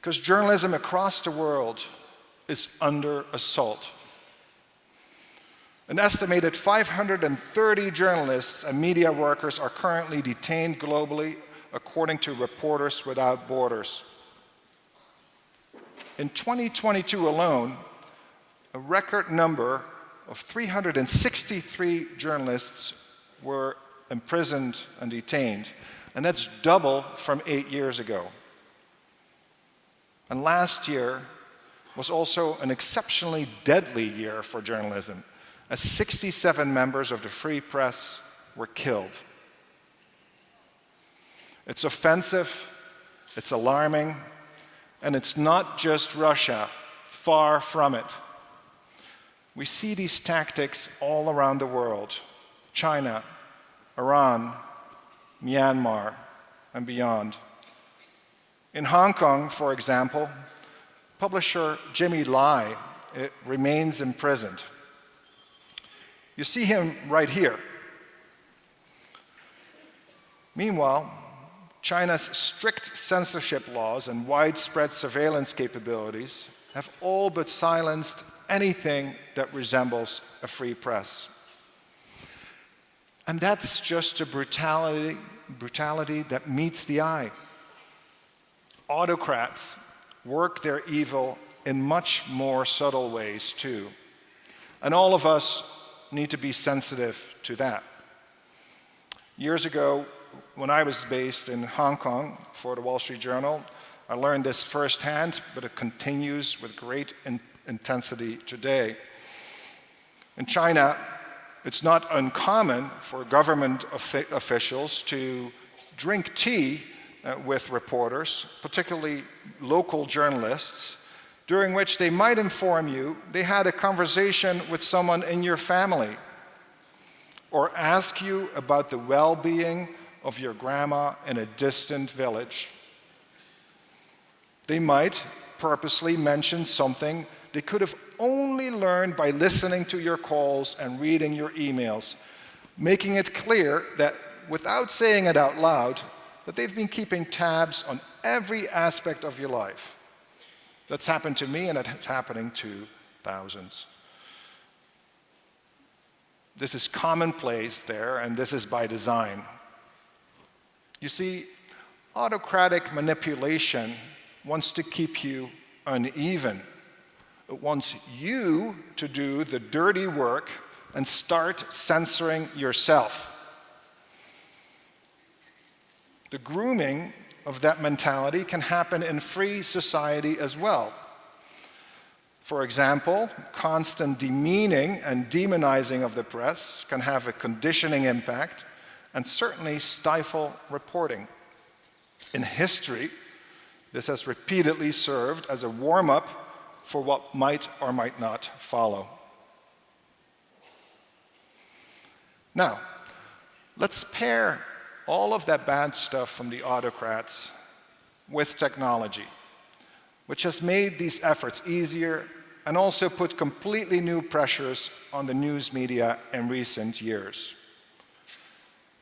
because journalism across the world is under assault. An estimated 530 journalists and media workers are currently detained globally, according to Reporters Without Borders. In 2022 alone, a record number of 363 journalists were imprisoned and detained, and that's double from 8 years ago. And last year was also an exceptionally deadly year for journalism, as 67 members of the free press were killed. It's offensive, it's alarming, and it's not just Russia, far from it. We see these tactics all around the world: China, Iran, Myanmar, and beyond. In Hong Kong, for example, publisher Jimmy Lai remains imprisoned. You see him right here. Meanwhile, China's strict censorship laws and widespread surveillance capabilities have all but silenced anything that resembles a free press. And that's just a brutality that meets the eye. Autocrats work their evil in much more subtle ways too. And all of us need to be sensitive to that. Years ago, when I was based in Hong Kong for the Wall Street Journal, I learned this firsthand, but it continues with great intensity today. In China, it's not uncommon for government officials to drink tea with reporters, particularly local journalists, during which they might inform you they had a conversation with someone in your family, or ask you about the well-being of your grandma in a distant village. They might purposely mention something they could have only learned by listening to your calls and reading your emails, making it clear that, without saying it out loud, that they've been keeping tabs on every aspect of your life. That's happened to me, and it's happening to thousands. This is commonplace there, and this is by design. You see, autocratic manipulation wants to keep you uneven. It wants you to do the dirty work and start censoring yourself. The grooming of that mentality can happen in free society as well. For example, constant demeaning and demonizing of the press can have a conditioning impact and certainly stifle reporting. In history, this has repeatedly served as a warm-up for what might or might not follow. Now, let's pair all of that bad stuff from the autocrats with technology, which has made these efforts easier and also put completely new pressures on the news media in recent years.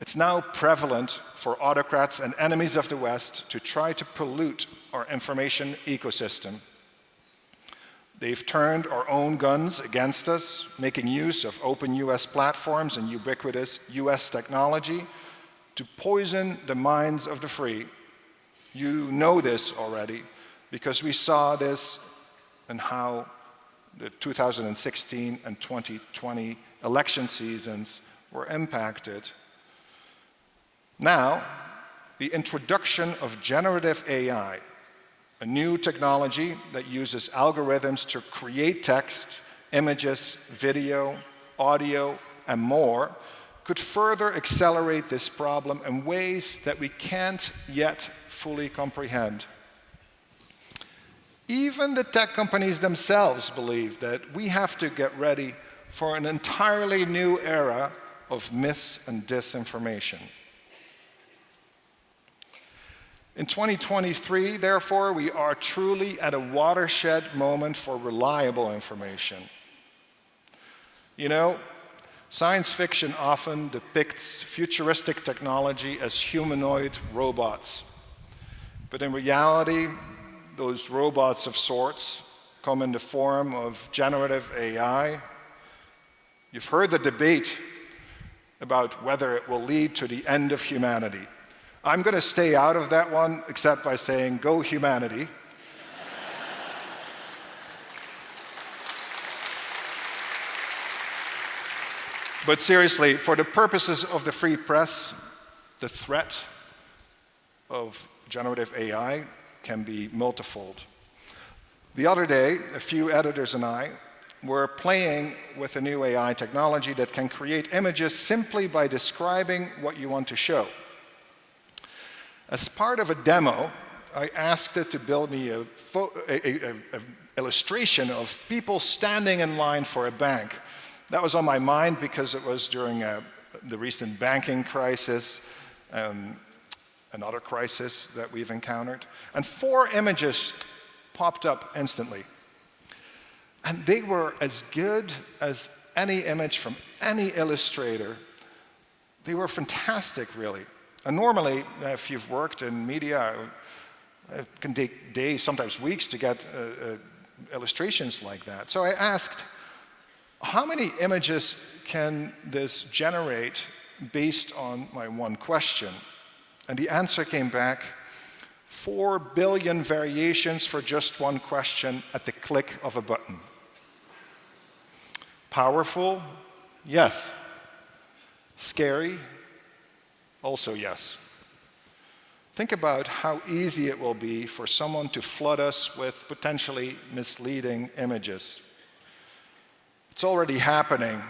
It's now prevalent for autocrats and enemies of the West to try to pollute our information ecosystem. They've turned our own guns against us, making use of open US platforms and ubiquitous US technology to poison the minds of the free. You know this already, because we saw this in how the 2016 and 2020 election seasons were impacted. Now, the introduction of generative AI, a new technology that uses algorithms to create text, images, video, audio, and more, could further accelerate this problem in ways that we can't yet fully comprehend. Even the tech companies themselves believe that we have to get ready for an entirely new era of mis- and disinformation. In 2023, therefore, we are truly at a watershed moment for reliable information. You know, science fiction often depicts futuristic technology as humanoid robots. But in reality, those robots of sorts come in the form of generative AI. You've heard the debate about whether it will lead to the end of humanity. I'm going to stay out of that one, except by saying, go humanity. But seriously, for the purposes of the free press, the threat of generative AI can be multifold. The other day, a few editors and I were playing with a new AI technology that can create images simply by describing what you want to show. As part of a demo, I asked it to build me an illustration of people standing in line for a bank. That was on my mind because it was during the recent banking crisis, another crisis that we've encountered. And 4 images popped up instantly. And they were as good as any image from any illustrator. They were fantastic, really. And normally, if you've worked in media, it can take days, sometimes weeks, to get illustrations like that. So I asked, how many images can this generate based on my one question? And the answer came back, 4 billion variations for just one question at the click of a button. Powerful? Yes. Scary? Also yes. Think about how easy it will be for someone to flood us with potentially misleading images. It's already happening.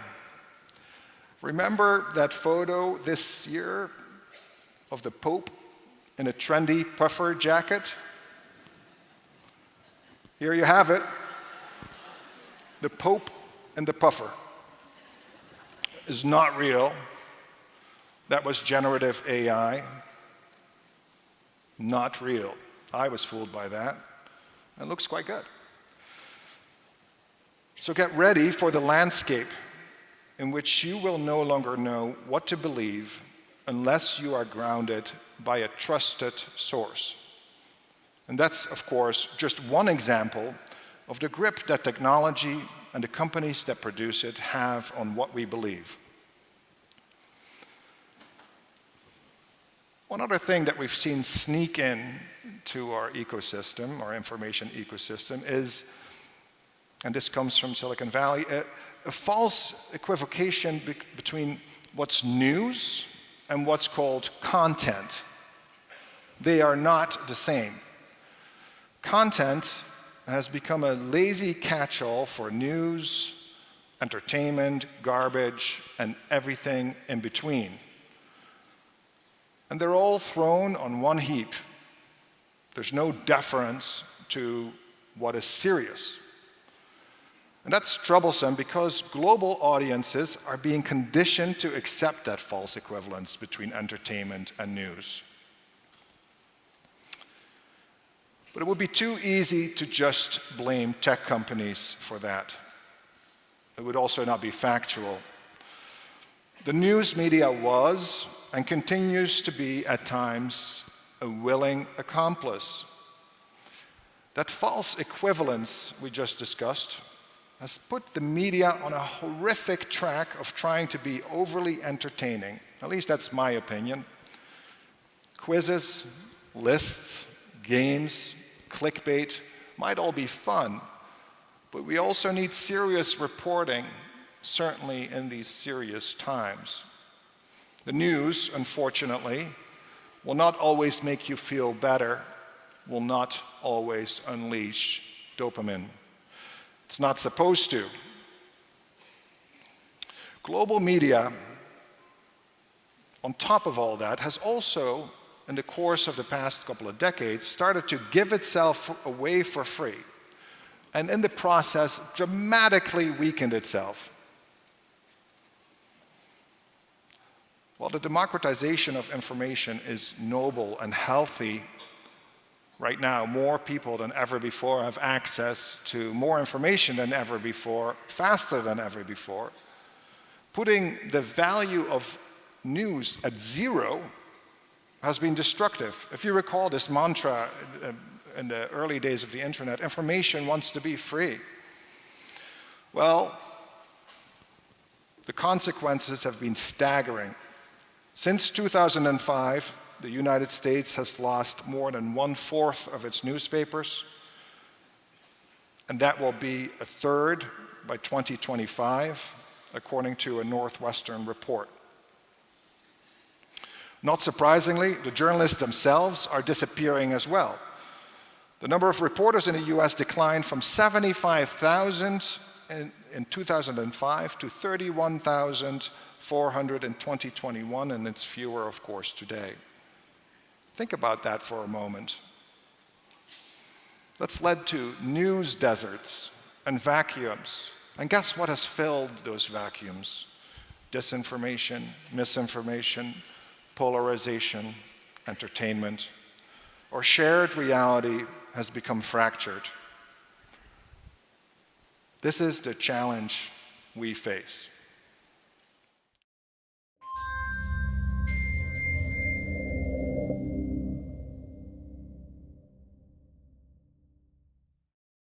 Remember that photo this year of the Pope in a trendy puffer jacket? Here you have it. The Pope and the puffer is not real. That was generative AI. Not real. I was fooled by that. It looks quite good. So get ready for the landscape in which you will no longer know what to believe unless you are grounded by a trusted source. And that's, of course, just one example of the grip that technology and the companies that produce it have on what we believe. One other thing that we've seen sneak in to our ecosystem, our information ecosystem, is, and this comes from Silicon Valley, a false equivocation between what's news and what's called content. They are not the same. Content has become a lazy catch-all for news, entertainment, garbage, and everything in between. And they're all thrown on one heap. There's no deference to what is serious. And that's troublesome because global audiences are being conditioned to accept that false equivalence between entertainment and news. But it would be too easy to just blame tech companies for that. It would also not be factual. The news media was and continues to be at times a willing accomplice. That false equivalence we just discussed has put the media on a horrific track of trying to be overly entertaining. At least that's my opinion. Quizzes, lists, games, clickbait might all be fun, but we also need serious reporting, certainly in these serious times. The news, unfortunately, will not always make you feel better, will not always unleash dopamine. It's not supposed to. Global media, on top of all that, has also, in the course of the past couple of decades, started to give itself away for free, and in the process, dramatically weakened itself. While the democratization of information is noble and healthy, right now more people than ever before have access to more information than ever before, faster than ever before. Putting the value of news at zero has been destructive. If you recall this mantra in the early days of the internet, information wants to be free. Well, the consequences have been staggering. Since 2005, the United States has lost more than 1/4 of its newspapers, and that will be a third by 2025, according to a Northwestern report. Not surprisingly, the journalists themselves are disappearing as well. The number of reporters in the US declined from 75,000 in 2005 to 31,400 in 2021, and it's fewer, of course, today. Think about that for a moment. That's led to news deserts and vacuums. And guess what has filled those vacuums? Disinformation, misinformation, polarization, entertainment. Our shared reality has become fractured. This is the challenge we face.